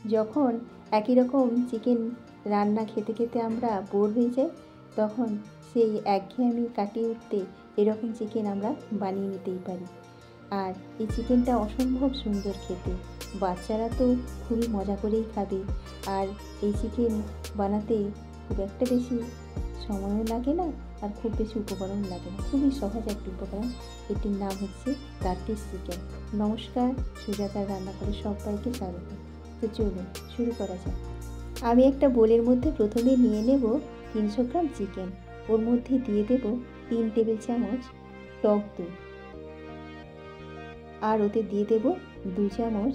যখন একই রকম চিকেন রান্না খেতে খেতে আমরা বোর হয়ে যাই, তখন সেই একঘেয়েমি কাটিয়ে উঠতে এরকম চিকেন আমরা বানিয়ে নিতেই পারি। আর এই চিকেনটা অসম্ভব সুন্দর খেতে, বাচ্চারা তো খুবই মজা করেই খাবে। আর এই চিকেন বানাতে খুব একটা বেশি সময়ও লাগে না, আর খুব বেশি উপকরণ লাগে না, খুবই সহজ একটি উপকরণ। এটির নাম হচ্ছে টার্কিশ চিকেন। নমস্কার, সুজাতার রান্নাঘরে সবাইকে স্বাগত। তো চলুন শুরু করা যাক। আমি একটা বোলের মধ্যে প্রথমে নিয়ে নেব 300 গ্রাম চিকেন। ওর মধ্যে দিয়ে দেব 3 টেবিল চামচ টক দই, আর ওতে দিয়ে দেব 2 চামচ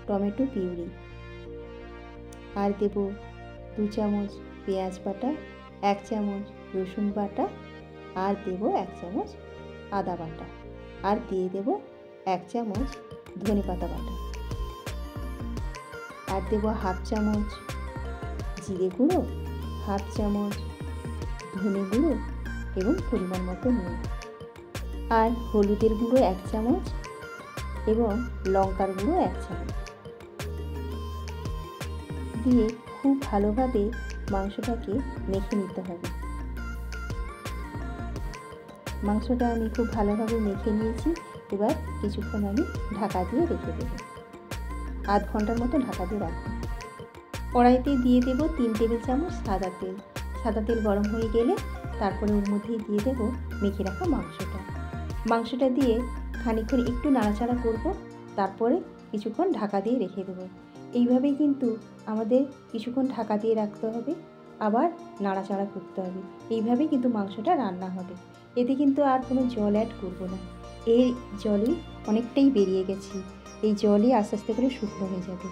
টমেটো পিউরি, আর দেব 2 চামচ পেঁয়াজ বাটা, 1 চামচ রসুন বাটা, আর দেব 1 চামচ আদা বাটা, আর দিয়ে দেব 1 চামচ ধনেপাতা বাটা, আর দেব হাফ চামচ জিরে গুঁড়ো, হাফ চামচ ধনে গুঁড়ো এবং পরিমাণ মতো নুন, আর হলুদের গুঁড়ো 1 চামচ এবং লঙ্কার গুঁড়ো 1 চামচ দিয়ে খুব ভালোভাবে মাংসটাকে মেখে নিতে হবে। মাংসটা আমি খুব ভালোভাবে মেখে নিয়েছি। এবার কিছুক্ষণ আমি ঢাকা দিয়ে রেখে দেব, আধ ঘন্টার মতো ঢাকা দিয়ে রাখবো। কড়াইতে দিয়ে দেব 3 টেবিল চামচ সাদা তেল। সাদা তেল গরম হয়ে গেলে তারপরে ওর মধ্যেই দিয়ে দেব মেখে রাখা মাংসটা দিয়ে খানিকক্ষণ একটু নাড়াচাড়া করব, তারপরে কিছুক্ষণ ঢাকা দিয়ে রেখে দেব। এইভাবেই কিন্তু আমাদের কিছুক্ষণ ঢাকা দিয়ে রাখতে হবে, আবার নাড়াচাড়া করতে হবে। এইভাবেই কিন্তু মাংসটা রান্না হবে। এতে কিন্তু আর কোনো জল অ্যাড করব না, এই জলই অনেকটাই বেরিয়ে গেছে। এই জলই আস্তে আস্তে করে শুকনো হয়ে যাবে।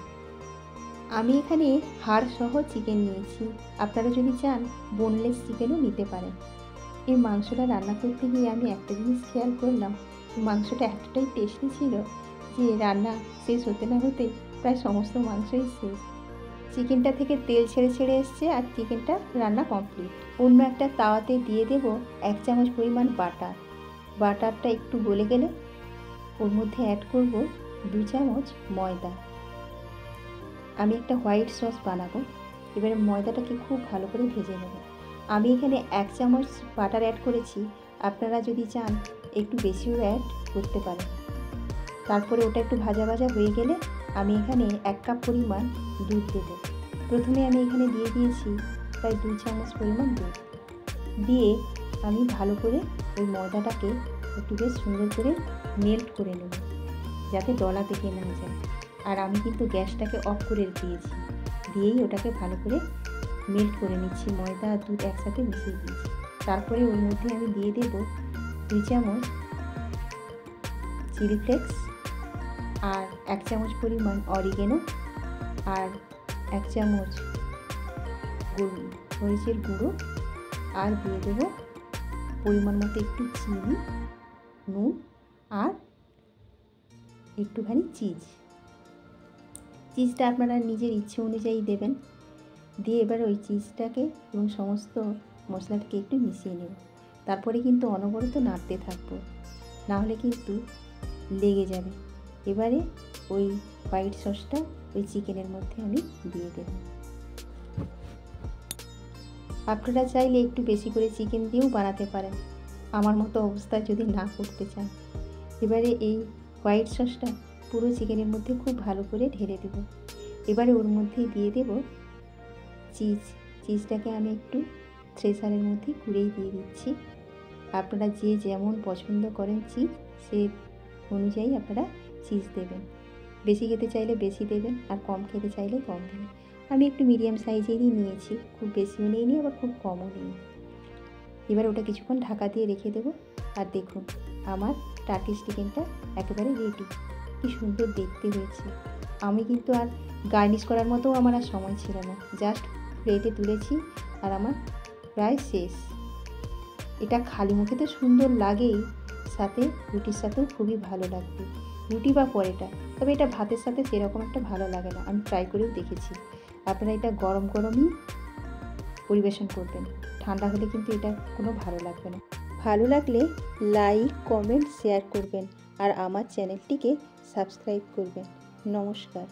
আমি এখানে হাড় সহ চিকেন নিয়েছি, আপনারা যদি চান বোনলেস চিকেনও নিতে পারেন। এই মাংসটা রান্না করতে গিয়ে আমি একটা জিনিস খেয়াল করলাম, মাংসটা এতটাই টেস্টি ছিল যে রান্না শেষ হতে না হতে প্রায় সমস্ত মাংসই শেষ। চিকেনটা থেকে তেল ছেড়ে ছেড়ে এসছে, আর চিকেনটা রান্না কমপ্লিট। অন্য একটা তাওয়াতে দিয়ে দেব 1 চামচ পরিমাণ বাটার। বাটারটা একটু গলে গেলে ওর মধ্যে অ্যাড করব 2 চামচ ময়দা। আমি একটা হোয়াইট সস বানাবো। এবারে ময়দাটাকে খুব ভালো করে ভেজে নেব। আমি এখানে 1 চামচ বাটার অ্যাড করেছি, আপনারা যদি চান একটু বেশিও অ্যাড করতে পারেন। তারপরে ওটা একটু ভাজা ভাজা হয়ে গেলে আমি এখানে 1 কাপ পরিমাণ দুধ দেব। প্রথমে আমি এখানে দিয়ে দিয়েছি প্রায় 2 চামচ পরিমাণ দুধ দিয়ে আমি ভালো করে ওই ময়দাটাকে একটু বেশ সুন্দর করে মেল্ট করে নেব, যাতে দলা থেকে না যায়। আর আমি কিন্তু গ্যাসটাকে অফ করে দিয়েছি, দিয়েই ওটাকে ভালো করে মেল্ট করে নিচ্ছি। ময়দা আর দুধ একসাথে মিশিয়ে দিয়েছি। তারপরে ওর মধ্যে আমি দিয়ে দেব 2 চামচ চিলি ফ্লেক্স, আর 1 চামচ পরিমাণ অরিগেনো, আর 1 চামচ মরিচের গুঁড়ো, আর দিয়ে দেব পরিমাণ মতো একটু চিনি, নুন, আর একটুখানি চিজটা আপনারা নিজের ইচ্ছে অনুযায়ী দেবেন। দিয়ে এবার ওই চিজটাকে এবং সমস্ত মশলাটাকে একটু মিশিয়ে নেব। তারপরে কিন্তু অনবরত নাড়তে থাকবো, না হলে কিন্তু লেগে যাবে। এবারে ওই হোয়াইট সসটা ওই চিকেনের মধ্যে আমি দিয়ে দেব। আপনারা চাইলে একটু বেশি করে চিকেন দিয়েও বানাতে পারেন, আমার মতো অবস্থায় যদি না করতে চান। এবারে এই হোয়াইট সসটা পুরো চিকেনের মধ্যে খুব ভালো করে ঢেলে দেব। এবারে ওর মধ্যে দিয়ে দেব চিজটাকে আমি একটু থ্রেশারের মধ্যে কুড়িয়ে দিয়ে দিচ্ছি। আপনারা যে যেমন পছন্দ করেন চিজ, সে অনুযায়ী আপনারা চিজ দেবেন। বেশি খেতে চাইলে বেশি দেবেন, আর কম খেতে চাইলে কম দেবেন। আমি একটু মিডিয়াম সাইজেরই নিয়েছি, খুব বেশিও নিইনি আবার খুব কমও নিইনি। এবার ওটা কিছুক্ষণ ঢাকা দিয়ে রেখে দেবো। আর দেখুন আমার টার্কিশ চিকেনটা একেবারে রেডি। কি সুন্দর দেখতে হয়েছে। আমি কিন্তু আর গার্নিশ করার মতো আমার আর সময় ছিল না, জাস্ট প্লেটে তুলেছি আর আমার প্রায় শেষ। এটা খালি মুখে তো সুন্দর লাগেই, সাথে রুটির সাথেও খুবই ভালো লাগবে, রুটি বা পরোটা। তবে এটা ভাতের সাথে সেরকম একটা ভালো লাগে না, আমি ট্রাই করেও দেখেছি। আপনারা এটা গরম গরমই পরিবেশন করবেন, ঠান্ডা হলে কিন্তু এটা কোনো ভালো লাগবে না। ভালো লাগলে লাইক, কমেন্ট, শেয়ার করবেন, আর আমার চ্যানেলটিকে সাবস্ক্রাইব করবেন। নমস্কার।